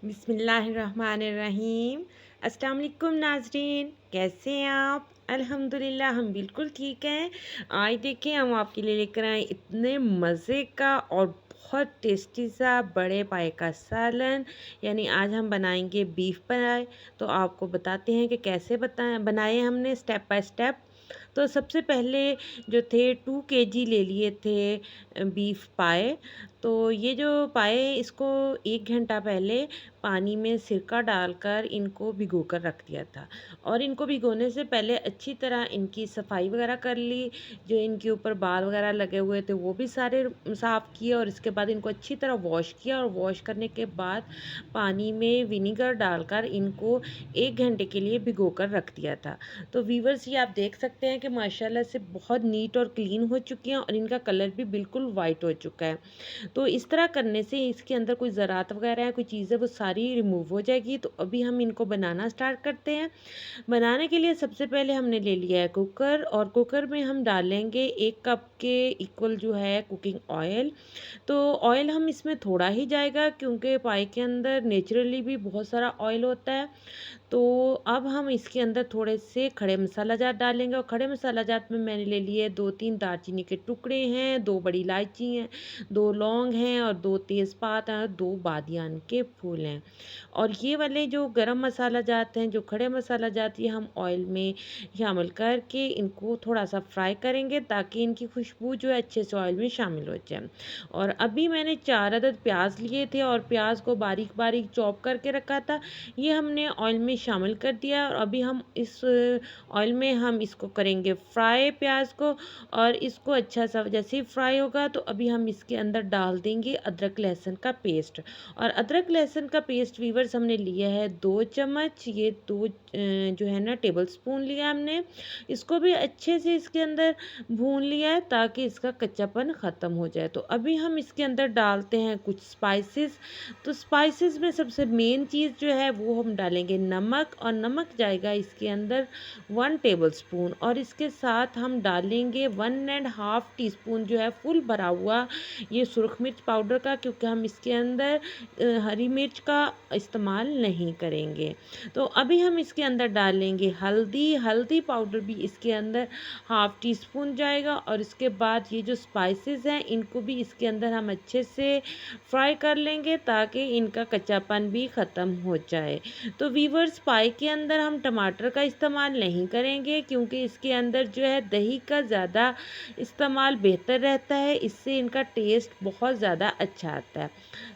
बिस्मिल्लाहिर्रहमानिर्रहीम। अस्सलाम वालेकुम नाज़रीन, कैसे हैं आप? अल्हम्दुलिल्लाह हम बिल्कुल ठीक हैं। आज देखिए हम आपके लिए लेकर आए इतने मज़े का और बहुत टेस्टी सा बड़े पाए का सालन। यानी आज हम बनाएंगे बीफ पाए। तो आपको बताते हैं कि कैसे बनाए हमने स्टेप बाय स्टेप। तो सबसे पहले जो थे 2 kg ले लिए थे बीफ पाए। तो ये जो पाए इसको 1 घंटा पहले पानी में सिरका डालकर इनको भिगो कर रख दिया था। और इनको भिगोने से पहले अच्छी तरह इनकी सफाई वगैरह कर ली। जो इनके ऊपर बाल वगैरह लगे हुए थे वो भी सारे साफ़ किए और इसके बाद इनको अच्छी तरह वॉश किया और वॉश करने के बाद पानी में विनीगर डालकर इनको 1 घंटे के लिए भिगो कर रख दिया था। तो व्यूअर्स ये आप देख सकते हैं कि माशाल्लाह से बहुत नीट और क्लीन हो चुकी हैं और इनका कलर भी बिल्कुल वाइट हो चुका है। तो इस तरह करने से इसके अंदर कोई ज़रात वगैरह है, कोई चीज़ें वो सारी रिमूव हो जाएगी। तो अभी हम इनको बनाना स्टार्ट करते हैं। बनाने के लिए सबसे पहले हमने ले लिया है कुकर और कुकर में हम डालेंगे 1 कप के इक्वल जो है कुकिंग ऑयल। तो ऑयल हम इसमें थोड़ा ही जाएगा क्योंकि पाई के अंदर नेचुरली भी बहुत सारा ऑयल होता है। तो अब हम इसके अंदर थोड़े से खड़े मसाला जात डालेंगे और खड़े मसाला जात में मैंने ले लिए 2-3 दालचीनी के टुकड़े हैं, 2 बड़ी इलायची हैं, 2 लौंग हैं और 2 तेज़पात हैं और 2 बादियान के फूल हैं। और ये वाले जो गरम मसाला जात हैं, जो खड़े मसाला जात ये हम ऑयल में शामिल करके इनको थोड़ा-सा फ्राई करेंगे ताकि इनकी खुशबू जो है अच्छे से ऑयल में शामिल हो जाए। और अभी मैंने 4 अदद प्याज लिए थे और प्याज को बारीक-बारीक चॉप करके रखा था। ये हमने ऑयल में शामिल कर दिया और अभी हम इस ऑयल में हम इसको करेंगे फ्राई प्याज को। और इसको अच्छा सा जैसे ही फ्राई होगा तो अभी हम इसके अंदर डाल देंगे अदरक लहसुन का पेस्ट। और अदरक लहसुन का पेस्ट वीवर्स हमने लिया है 2 चम्मच। ये 2 जो है ना टेबल स्पून लिया हमने। इसको भी अच्छे से इसके अंदर भून लिया है ताकि इसका कच्चापन ख़त्म हो जाए। तो अभी हम इसके अंदर डालते हैं कुछ स्पाइसेस। तो स्पाइसेस में सबसे मेन चीज़ जो है वो हम डालेंगे नमक और नमक जाएगा इसके अंदर 1 टेबल स्पून। और इसके साथ हम डालेंगे 1.5 टीस्पून जो है फुल भरा हुआ ये सुरख मिर्च पाउडर का, क्योंकि हम इसके अंदर हरी मिर्च का इस्तेमाल नहीं करेंगे। तो अभी हम इसके अंदर डालेंगे हल्दी। हल्दी पाउडर भी इसके अंदर 1/2 टीस्पून जाएगा। और इसके बाद ये जो स्पाइसेस हैं इनको भी इसके अंदर हम अच्छे से फ्राई कर लेंगे ताकि इनका कच्चापन भी ख़त्म हो जाए। तो वीवर्स पाई के अंदर हम टमाटर का इस्तेमाल नहीं करेंगे क्योंकि इसके अंदर जो है दही का ज़्यादा इस्तेमाल बेहतर रहता है, इससे इनका टेस्ट बहुत ज़्यादा अच्छा आता है।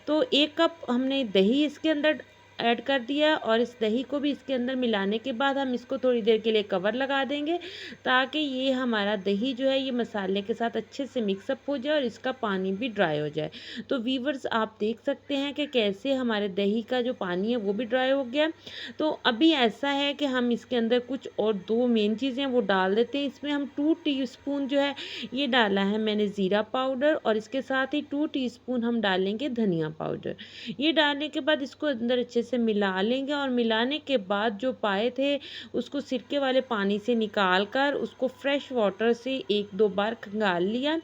तो 1 कप हमने दही इसके अंदर ऐड कर दिया और इस दही को भी इसके अंदर मिलाने के बाद हम इसको थोड़ी देर के लिए कवर लगा देंगे ताकि ये हमारा दही जो है ये मसाले के साथ अच्छे से मिक्सअप हो जाए और इसका पानी भी ड्राई हो जाए। तो वीवर्स आप देख सकते हैं कि कैसे हमारे दही का जो पानी है वो भी ड्राई हो गया। तो अभी ऐसा है कि हम इसके अंदर कुछ और 2 मेन चीज़ें वो डाल देते हैं। इसमें हम 2 टीस्पून जो है ये डाला है मैंने ज़ीरा पाउडर और इसके साथ ही 2 टीस्पून हम डालेंगे धनिया पाउडर। ये डालने के बाद इसको अंदर अच्छे से मिला लेंगे और मिलाने के बाद जो पाए थे उसको सिरके वाले पानी से निकाल कर उसको फ्रेश वाटर से 1-2 बार खंगाल लिया।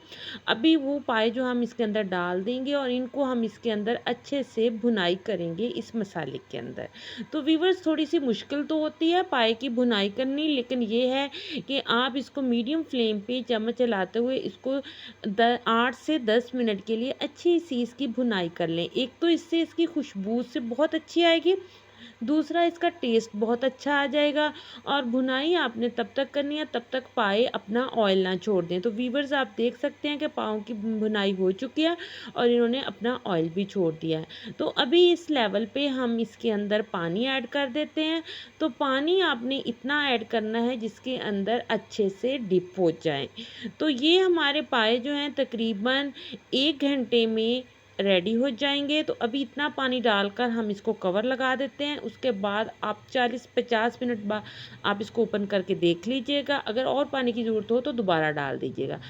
अभी वो पाए जो हम इसके अंदर डाल देंगे और इनको हम इसके अंदर अच्छे से भुनाई करेंगे इस मसाले के अंदर। तो व्यूअर्स थोड़ी सी मुश्किल तो होती है पाए की भुनाई करनी, लेकिन ये है कि आप इसको मीडियम फ्लेम पे चम्मच चलाते हुए इसको 8 से 10 मिनट के लिए अच्छी सी इसकी भुनाई कर लें। एक तो इससे इसकी खुशबू से बहुत अच्छी आएगी, दूसरा इसका टेस्ट बहुत अच्छा आ जाएगा। और भुनाई आपने तब तक करनी है तब तक पाए अपना ऑयल ना छोड़ दें। तो वीवर्स आप देख सकते हैं कि पाओं की भुनाई हो चुकी है और इन्होंने अपना ऑयल भी छोड़ दिया है। तो अभी इस लेवल पे हम इसके अंदर पानी ऐड कर देते हैं। तो पानी आपने इतना ऐड करना है जिसके अंदर अच्छे से डिप हो जाए। तो ये हमारे पाए जो हैं तकरीबन 1 घंटे में रेडी हो जाएंगे। तो अभी इतना पानी डालकर हम इसको कवर लगा देते हैं। उसके बाद आप 40-50 मिनट बाद आप इसको ओपन करके देख लीजिएगा। अगर और पानी की ज़रूरत हो तो दोबारा डाल दीजिएगा।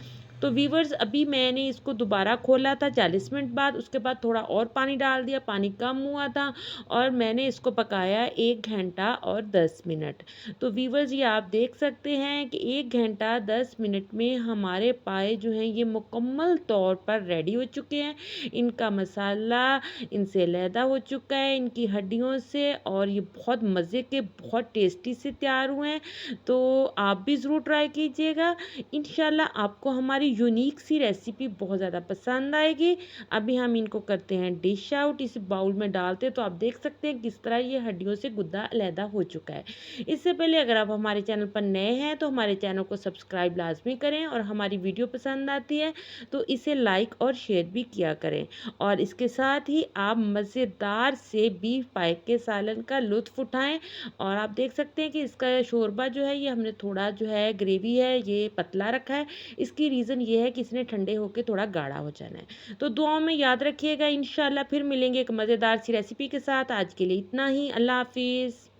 तो व्यूअर्स अभी मैंने इसको दोबारा खोला था 40 मिनट बाद, उसके बाद थोड़ा और पानी डाल दिया, पानी कम हुआ था और मैंने इसको पकाया 1 घंटा और 10 मिनट। तो व्यूअर्स ये आप देख सकते हैं कि 1 घंटा 10 मिनट में हमारे पाए जो हैं ये मुकम्मल तौर पर रेडी हो चुके हैं। इनका मसाला इनसे अलहदा हो चुका है, इनकी हड्डियों से, और ये बहुत मज़े के, बहुत टेस्टी से तैयार हुए हैं। तो आप भी ज़रूर ट्राई कीजिएगा। इंशाल्लाह आपको हमारी यूनिक सी रेसिपी बहुत ज़्यादा पसंद आएगी। अभी हम इनको करते हैं डिश आउट, इस बाउल में डालते तो आप देख सकते हैं किस तरह ये हड्डियों से गुद्दा अलहदा हो चुका है। इससे पहले अगर आप हमारे चैनल पर नए हैं तो हमारे चैनल को सब्सक्राइब लाजमी करें, और हमारी वीडियो पसंद आती है तो इसे लाइक और शेयर भी किया करें। और इसके साथ ही आप मज़ेदार से बीफ पाए के सालन का लुत्फ़ उठाएँ। और आप देख सकते हैं कि इसका शोरबा जो है ये हमने थोड़ा जो है ग्रेवी है ये पतला रखा है। इसकी रीज़न ये है कि इसने ठंडे होके थोड़ा गाढ़ा हो जाना है। तो दुआओं में याद रखिएगा। इंशाल्लाह फिर मिलेंगे एक मज़ेदार सी रेसिपी के साथ। आज के लिए इतना ही। अल्लाह हाफ़िज़।